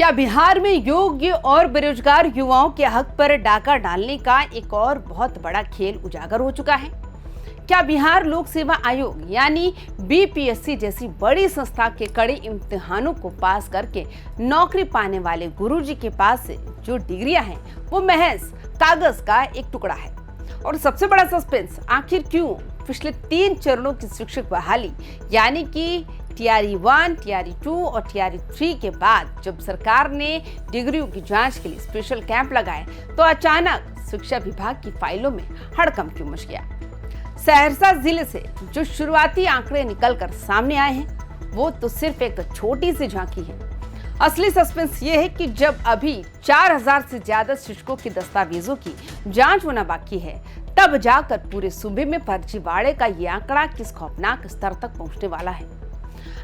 क्या बिहार में योग्य और बेरोजगार युवाओं के हक पर डाका डालने का एक और बहुत बड़ा खेल उजागर हो चुका है? क्या बिहार लोक सेवा आयोग यानी बीपीएससी जैसी बड़ी संस्था के कड़े इम्तिहानों को पास करके नौकरी पाने वाले गुरुजी के पास से जो डिग्रियां हैं वो महज कागज का एक टुकड़ा है? और सबसे बड़ा सस्पेंस, आखिर क्यों पिछले 3 चरणों की शिक्षक बहाली यानी कि टीआरई 1, टीआरई 2 और टीआरई 3 के बाद जब सरकार ने डिग्रियों की जांच के लिए स्पेशल कैंप लगाए तो अचानक शिक्षा विभाग की फाइलों में हड़कंप क्यों मच गया? सहरसा जिले से जो शुरुआती आंकड़े निकलकर सामने आए हैं वो तो सिर्फ एक छोटी सी झांकी है। असली सस्पेंस ये है कि जब अभी 4000 से ज्यादा शिक्षकों के दस्तावेजों की जांच होना बाकी है तब जाकर पूरे सूबे में फर्जीवाड़े का ये आंकड़ा किस खौफनाक स्तर तक पहुंचने वाला है।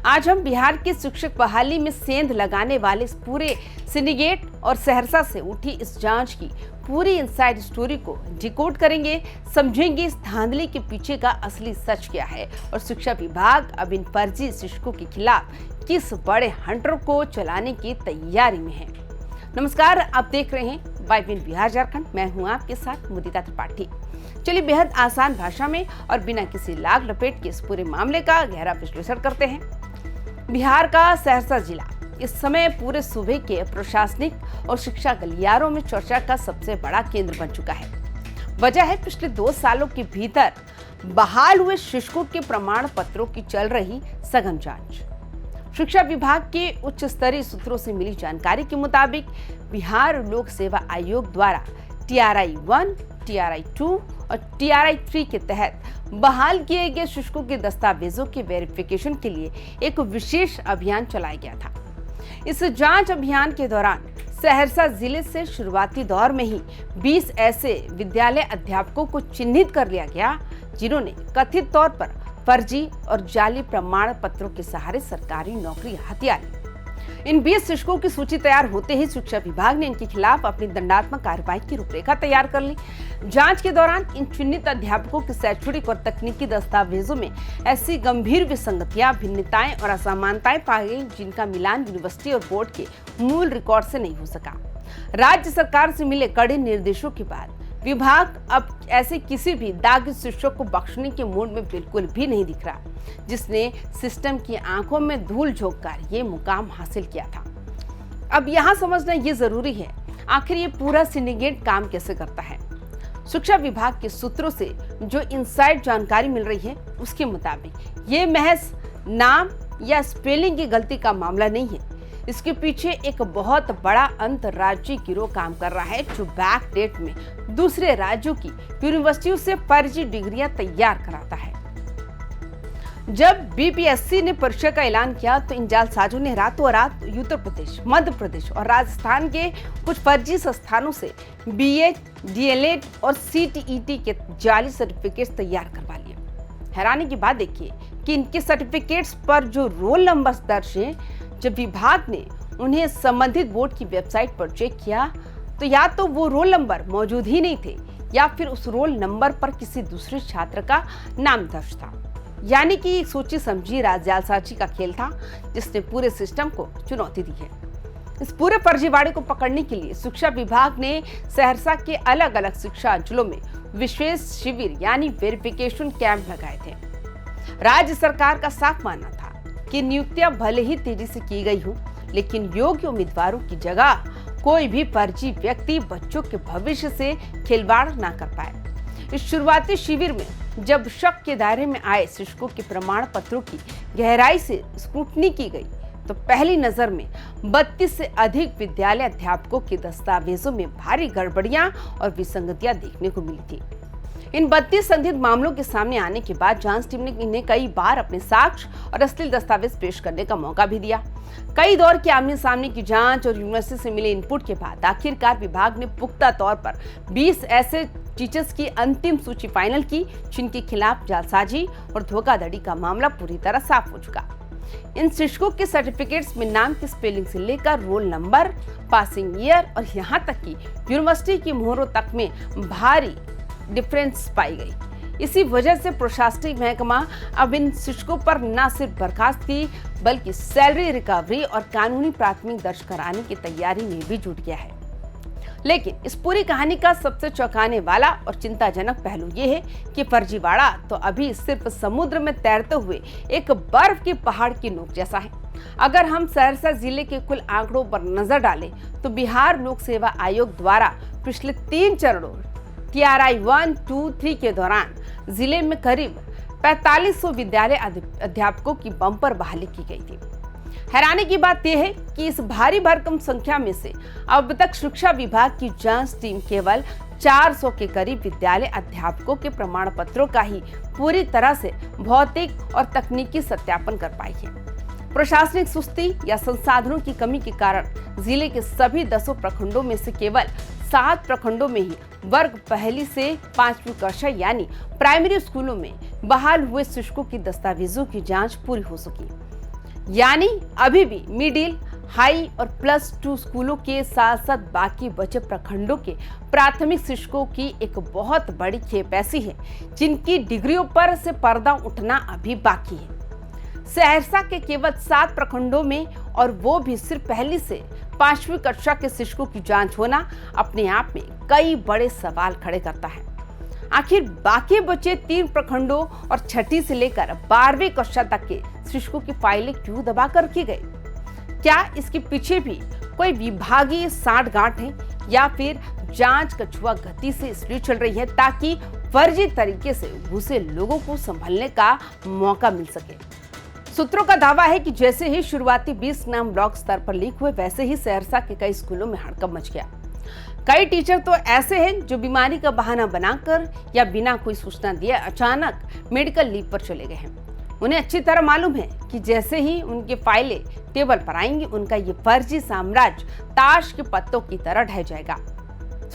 आज हम बिहार की शिक्षक बहाली में सेंध लगाने वाले इस पूरे सिंडिकेट और सहरसा से उठी इस जांच की पूरी इनसाइड स्टोरी को डिकोड करेंगे, समझेंगे इस धांधली के पीछे का असली सच क्या है और शिक्षा विभाग अब इन फर्जी शिक्षकों के खिलाफ किस बड़े हंटर को चलाने की तैयारी में है। नमस्कार, आप देख रहे हैं वाइबिन बिहार झारखंड। मैं हूं आपके साथ मुदिता त्रिपाठी। चलिए बेहद आसान भाषा में और बिना किसी लाग लपेट के इस पूरे मामले का गहरा विश्लेषण करते हैं। बिहार का सहरसा जिला इस समय पूरे सूबे के प्रशासनिक और शिक्षा गलियारों में चर्चा का सबसे बड़ा केंद्र बन चुका है। वजह है पिछले 2 सालों के भीतर बहाल हुए शिक्षकों के प्रमाण पत्रों की चल रही सघन जांच। शिक्षा विभाग के उच्च स्तरीय सूत्रों से मिली जानकारी के मुताबिक बिहार लोक सेवा आयोग द्वारा टीआरई 1, टीआरई 2 और टीआरई 3 के तहत बहाल किए गए शिक्षकों के दस्तावेजों के वेरिफिकेशन के लिए एक विशेष अभियान चलाया गया था। इस जांच अभियान के दौरान सहरसा जिले से शुरुआती दौर में ही 20 ऐसे विद्यालय अध्यापकों को चिन्हित कर लिया गया जिन्होंने कथित तौर पर फर्जी और जाली प्रमाण पत्रों के सहारे सरकारी नौकरी हथिया ली। इन 20 शिक्षकों की सूची तैयार होते ही शिक्षा विभाग ने इनके खिलाफ अपनी दंडात्मक कार्रवाई की रूपरेखा तैयार कर ली। जांच के दौरान इन चिन्हित अध्यापकों के शैक्षणिक और तकनीकी दस्तावेजों में ऐसी गंभीर विसंगतियां, भिन्नताएं और असमानताएं पाई गई जिनका मिलान यूनिवर्सिटी और बोर्ड के मूल रिकॉर्ड से नहीं हो सका। राज्य सरकार से मिले कड़े निर्देशों के बाद विभाग अब ऐसे किसी भी दागी शिक्षक को बख्शने के मूड में बिल्कुल भी नहीं दिख रहा जिसने सिस्टम की आंखों में धूल झोंककर ये मुकाम हासिल किया था। अब यहाँ समझना ये जरूरी है आखिर ये पूरा सिंडिकेट काम कैसे करता है। शिक्षा विभाग के सूत्रों से जो इनसाइड जानकारी मिल रही है उसके मुताबिक ये महज नाम या स्पेलिंग की गलती का मामला नहीं है। इसके पीछे एक बहुत बड़ा अंतर्राज्यीय गिरोह काम कर रहा है जो बैक डेट में दूसरे राज्यों की यूनिवर्सिटियों से फर्जी डिग्रियां तैयार कराता है। जब बीपीएससी ने परीक्षा का ऐलान किया तो इन जालसाजों ने रातों रात उत्तर प्रदेश, मध्य प्रदेश और राजस्थान के कुछ फर्जी संस्थानों से बीएड, डीएलएड और सीटीईटी के जाली सर्टिफिकेट्स तैयार करवा लिए। हैरानी की बात देखिए कि इनके सर्टिफिकेट्स पर जो रोल नंबर दर्ज हैं, जब विभाग ने उन्हें संबंधित बोर्ड की वेबसाइट पर चेक किया तो या तो वो रोल नंबर मौजूद ही नहीं थे या फिर उस रोल नंबर पर किसी दूसरे छात्र का नाम दर्ज था। यानी कि एक सोची समझी जालसाजी का खेल था जिसने पूरे सिस्टम को चुनौती दी है। इस पूरे फर्जीवाड़े को पकड़ने के लिए शिक्षा विभाग ने सहरसा के अलग अलग शिक्षा अंचलों में विशेष शिविर यानी वेरिफिकेशन कैंप लगाए थे। राज्य सरकार का साफ मानना था कि नियुक्तियां भले ही तेजी से की गई हो लेकिन योग्य उम्मीदवारों की जगह कोई भी फर्जी व्यक्ति बच्चों के भविष्य से खिलवाड़ ना कर पाए। इस शुरुआती शिविर में जब शक के दायरे में आए शिक्षकों के प्रमाण पत्रों की गहराई से स्क्रूटनी की गई तो पहली नजर में 32 से अधिक विद्यालय अध्यापकों के दस्तावेजों में भारी गड़बड़ियां और विसंगतियां देखने को मिली थी। इन 32 संदिग्ध मामलों के सामने आने के बाद जांच टीम ने इन्हें कई बार अपने साक्ष्य और असली दस्तावेज पेश करने का मौका भी दिया। कई दौर की आमने सामने की जांच और यूनिवर्सिटी से मिले इनपुट के बाद आखिरकार विभाग ने पुख्ता तौर पर 20 ऐसे टीचर्स की अंतिम सूची फाइनल की जिनके खिलाफ जालसाजी और धोखाधड़ी का मामला पूरी तरह साफ हो चुका। इन शिक्षकों के सर्टिफिकेट्स में नाम की स्पेलिंग से लेकर रोल नंबर, पासिंग ईयर और यहाँ तक कि यूनिवर्सिटी की मोहरों तक में भारी डिफरेंस पाई गई। इसी वजह से प्रशासनिक महकमा अब इन शिक्षकों पर न सिर्फ बर्खास्तगी बल्कि सैलरी रिकवरी और कानूनी प्राथमिक दर्ज कराने की तैयारी में भी जुट गया है। लेकिन इस पूरी कहानी का सबसे चौंकाने वाला और चिंताजनक पहलू ये है कि फर्जीवाड़ा तो अभी सिर्फ समुद्र में तैरते हुए एक बर्फ के पहाड़ की नोक जैसा है। अगर हम सहरसा जिले के कुल आंकड़ों पर नजर डालें तो बिहार लोक सेवा आयोग द्वारा पिछले 3 चरणों TRI 1, 2, 3 के दौरान जिले में करीब 4500 विद्यालय अध्यापकों की बम्पर बहाली की गई थी। हैरानी की बात यह है कि इस भारी भरकम संख्या में से अब तक शिक्षा विभाग की जांच टीम केवल 400 के करीब विद्यालय अध्यापकों के प्रमाण पत्रों का ही पूरी तरह से भौतिक और तकनीकी सत्यापन कर पाई है। प्रशासनिक सुस्ती या संसाधनों की कमी के कारण जिले के सभी 10 प्रखंडों में से केवल 7 प्रखंडों में ही वर्ग 1 से 5वीं कक्षा यानी प्राइमरी स्कूलों में बहाल हुए शिक्षकों की दस्तावेजों की जांच पूरी हो सकी। यानी अभी भी मिडिल, हाई और +2 स्कूलों के साथ साथ बाकी बचे प्रखंडों के प्राथमिक शिक्षकों की एक बहुत बड़ी खेप ऐसी है जिनकी डिग्रियों पर से पर्दा उठना अभी बाकी है। सहरसा के केवल 7 प्रखंडों में और वो भी सिर्फ 1 से 5वीं कक्षा के शिक्षकों की जांच होना अपने आप में कई बड़े सवाल खड़े करता है। आखिर बाकी बचे 3 प्रखंडों और 6ठी से लेकर 12वीं कक्षा तक के शिक्षकों की फाइलें क्यों दबा कर रखी गई? क्या इसके पीछे भी कोई विभागीय सांठ-गांठ है या फिर जांच कछुआ गति से इसलिए चल रही है ताकि फर्जी तरीके से घुसे लोगों को संभलने का मौका मिल सके? सूत्रों का दावा है कि जैसे ही शुरुआती 20 नाम ब्लॉक स्तर पर लीक हुए वैसे ही सहरसा के कई स्कूलों में हड़कंप मच गया। कई टीचर तो ऐसे हैं जो बीमारी का बहाना बनाकर या बिना कोई सूचना दिए अचानक मेडिकल लीव पर चले गए हैं। उन्हें अच्छी तरह मालूम है कि जैसे ही उनकी फाइलें टेबल पर आएंगी उनका ये फर्जी साम्राज्य ताश के पत्तों की तरह ढह जाएगा।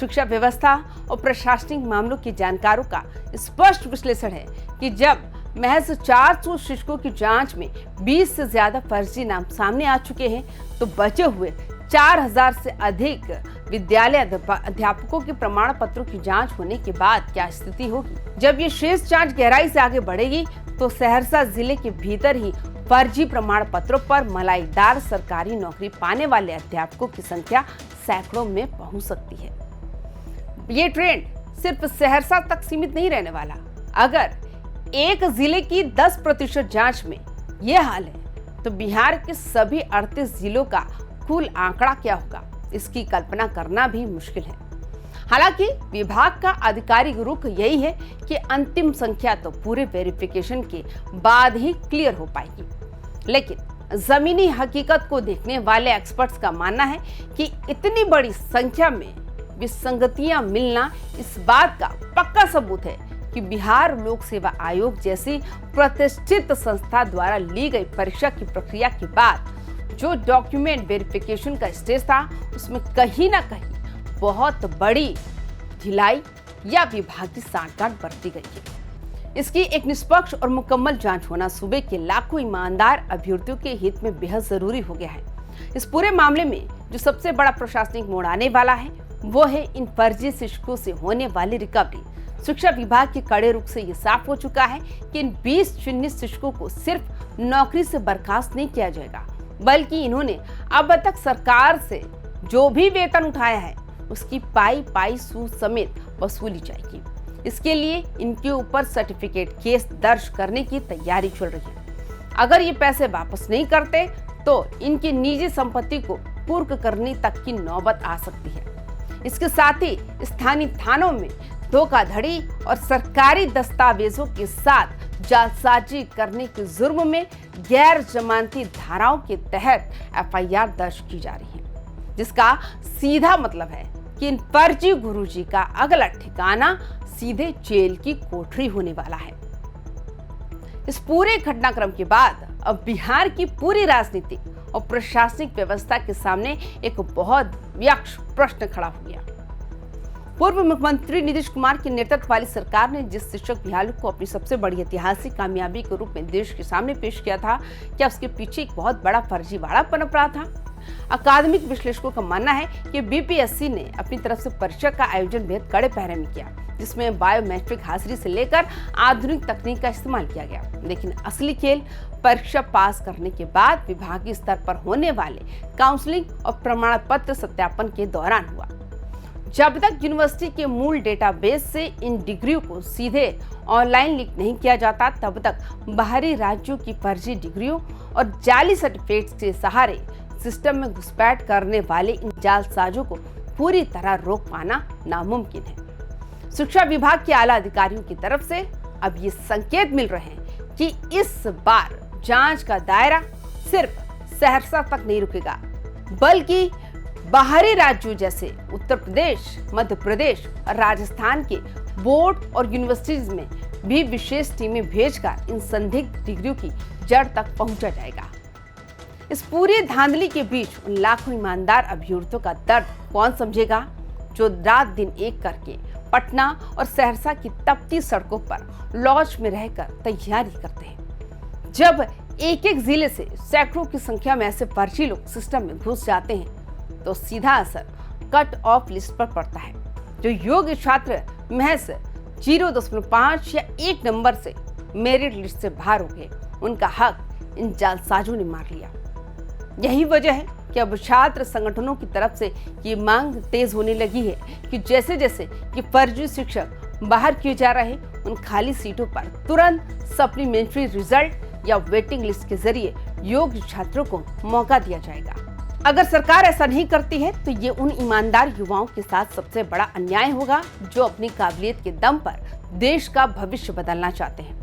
शिक्षा व्यवस्था और प्रशासनिक मामलों के जानकारों का स्पष्ट विश्लेषण है कि जब महज 400 शिक्षकों की जांच में 20 से ज्यादा फर्जी नाम सामने आ चुके हैं तो बचे हुए 4000 से अधिक विद्यालय अध्यापकों के प्रमाण पत्रों की जांच होने के बाद क्या स्थिति होगी? जब ये शेष जांच गहराई से आगे बढ़ेगी तो सहरसा जिले के भीतर ही फर्जी प्रमाण पत्रों पर मलाईदार सरकारी नौकरी पाने वाले अध्यापकों की संख्या सैकड़ों में पहुंच सकती है। ये ट्रेंड सिर्फ सहरसा तक सीमित नहीं रहने वाला। अगर एक जिले की 10% जांच में यह हाल है तो बिहार के सभी 38 जिलों का कुल आंकड़ा क्या होगा, इसकी कल्पना करना भी मुश्किल है। हालांकि विभाग का आधिकारिक रुख यही है कि अंतिम संख्या तो पूरे वेरिफिकेशन के बाद ही क्लियर हो पाएगी। लेकिन जमीनी हकीकत को देखने वाले एक्सपर्ट्स का मानना है कि इतनी बड़ी संख्या में विसंगतियां मिलना इस बात का पक्का सबूत है कि बिहार लोक सेवा आयोग जैसी प्रतिष्ठित संस्था द्वारा ली गई परीक्षा की प्रक्रिया के बाद जो डॉक्यूमेंट वेरिफिकेशन का स्टेज था उसमें कहीं ना कहीं बहुत बड़ी ढिलाई या विभागीय सांठ-गांठ बरती गई है। इसकी एक निष्पक्ष और मुकम्मल जांच होना सूबे के लाखों ईमानदार अभ्यर्थियों के हित में बेहद जरूरी हो गया है। इस पूरे मामले में जो सबसे बड़ा प्रशासनिक मोड़ आने वाला है वो है इन फर्जी शिक्षकों से होने वाली रिकवरी। शिक्षा विभाग के कड़े रुख से ये साफ हो चुका है कि इन 20 चिन्हित शिक्षकों को सिर्फ नौकरी से बर्खास्त नहीं किया जाएगा बल्कि इन्होंने अब तक सरकार से जो भी वेतन उठाया है उसकी पाई सूद समेत वसूली जाएगी। इसके लिए इनके ऊपर सर्टिफिकेट केस दर्ज करने की तैयारी चल रही है। अगर ये पैसे वापस नहीं करते तो इनकी निजी संपत्ति को कुर्क करने तक की नौबत आ सकती है। इसके साथ ही स्थानीय थानों में धोखाधड़ी और सरकारी दस्तावेजों के साथ जालसाजी करने के जुर्म में गैर जमानती धाराओं के तहत FIR दर्ज की जा रही है, जिसका सीधा मतलब है कि इन फर्जी गुरुजी का अगला ठिकाना सीधे जेल की कोठरी होने वाला है। इस पूरे घटनाक्रम के बाद अब बिहार की पूरी राजनीतिक और प्रशासनिक व्यवस्था के सामने एक बहुत यक्ष प्रश्न खड़ा हो गया। पूर्व मुख्यमंत्री नीतीश कुमार के नेतृत्व वाली सरकार ने जिस शिक्षक बहाली को अपनी सबसे बड़ी ऐतिहासिक कामयाबी के रूप में देश के सामने पेश किया था, क्या उसके पीछे एक बहुत बड़ा फर्जीवाड़ा पनप रहा था? अकादमिक विश्लेषकों का मानना है कि बीपीएससी ने अपनी तरफ से परीक्षा का आयोजन बेहद कड़े पहरे में किया, जिसमें बायोमेट्रिक हाजिरी से लेकर आधुनिक तकनीक का इस्तेमाल किया गया। लेकिन असली खेल परीक्षा पास करने के बाद विभागीय स्तर पर होने वाले काउंसलिंग और प्रमाण पत्र सत्यापन के दौरान हुआ। जब तक यूनिवर्सिटी के मूल डेटाबेस से इन डिग्रियों को सीधे ऑनलाइन लीक नहीं किया जाता, तब तक बाहरी राज्यों की फर्जी डिग्रियों और जाली सर्टिफिकेट्स के सहारे सिस्टम में घुसपैठ करने वाले इन जालसाजों को पूरी तरह रोक पाना नामुमकिन है। शिक्षा विभाग के आला अधिकारियों की तरफ से अब ये संकेत मिल रहे हैं कि इस बार जांच का दायरा सिर्फ सहरसा तक नहीं रुकेगा, बल्कि बाहरी राज्यों जैसे उत्तर प्रदेश, मध्य प्रदेश और राजस्थान के बोर्ड और यूनिवर्सिटीज में भी विशेष टीमें भेजकर इन संदिग्ध डिग्रियों की जड़ तक पहुंचा जाएगा। इस पूरी धांधली के बीच उन लाखों ईमानदार अभ्यर्थियों का दर्द कौन समझेगा, जो रात दिन एक करके पटना और सहरसा की तपती सड़कों पर लॉज में रहकर तैयारी करते हैं। जब एक एक जिले से सैकड़ों की संख्या में ऐसे फर्जी लोग सिस्टम में घुस जाते हैं, तो सीधा असर कट ऑफ लिस्ट पर पड़ता है। जो योग्य छात्र महज 0.5 या 1 नंबर से मेरिट लिस्ट से बाहर हो गए, उनका हक इन जालसाजों ने मार लिया। यही वजह है कि अब छात्र संगठनों की तरफ से ये मांग तेज होने लगी है कि जैसे जैसे ये फर्जी शिक्षक बाहर किए जा रहे, उन खाली सीटों पर तुरंत सप्लीमेंट्री रिजल्ट या वेटिंग लिस्ट के जरिए योग्य छात्रों को मौका दिया जाएगा। अगर सरकार ऐसा नहीं करती है तो ये उन ईमानदार युवाओं के साथ सबसे बड़ा अन्याय होगा जो अपनी काबिलियत के दम पर देश का भविष्य बदलना चाहते हैं।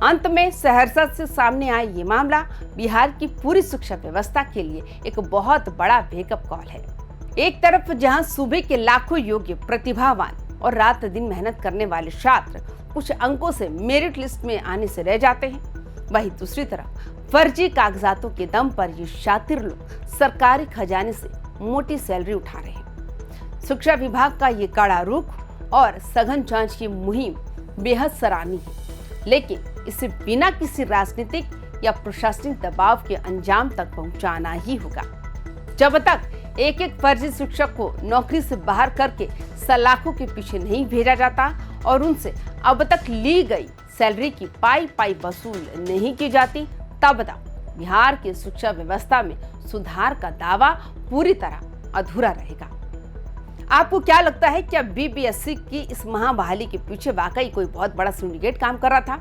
अंत में सहरसा से सामने आया ये मामला बिहार की पूरी शिक्षा व्यवस्था के लिए एक बहुत बड़ा वेकअप कॉल है। एक तरफ जहां सूबे के लाखों योग्य, प्रतिभावान और रात दिन मेहनत करने वाले छात्र कुछ अंकों से मेरिट लिस्ट में आने से रह जाते हैं, वहीं दूसरी तरफ फर्जी कागजातों के दम पर ये शातिर लोग सरकारी खजाने से मोटी सैलरी उठा रहे हैं। शिक्षा विभाग का ये कड़ा रुख और सघन जांच की मुहिम बेहद सराहनीय है, लेकिन इसे बिना किसी राजनीतिक या प्रशासनिक दबाव के अंजाम तक पहुंचाना ही होगा। जब तक एक एक फर्जी शिक्षक को नौकरी से बाहर करके सलाखों के पीछे नहीं भेजा जाता और उनसे अब तक ली गई सैलरी की पाई पाई वसूल नहीं की जाती, तब तक बिहार की शिक्षा व्यवस्था में सुधार का दावा पूरी तरह अधूरा रहेगा। आपको क्या लगता है, क्या बीपीएससी की इस महाबहाली के पीछे वाकई कोई बहुत बड़ा सिंडिकेट काम कर रहा था?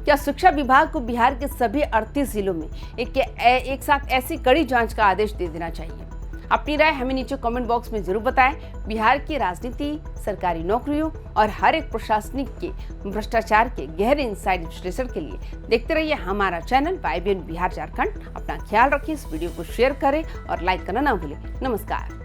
क्या शिक्षा विभाग को बिहार के सभी 38 जिलों में एक साथ ऐसी कड़ी जांच का आदेश दे देना चाहिए? अपनी राय हमें नीचे कमेंट बॉक्स में जरूर बताएं। बिहार की राजनीति, सरकारी नौकरियों और हर एक प्रशासनिक के भ्रष्टाचार के गहरे इनसाइड विश्लेषण के लिए देखते रहिए हमारा चैनल YBN बिहार झारखंड। अपना ख्याल रखिए, इस वीडियो को शेयर करें और लाइक करना ना भूलें। नमस्कार।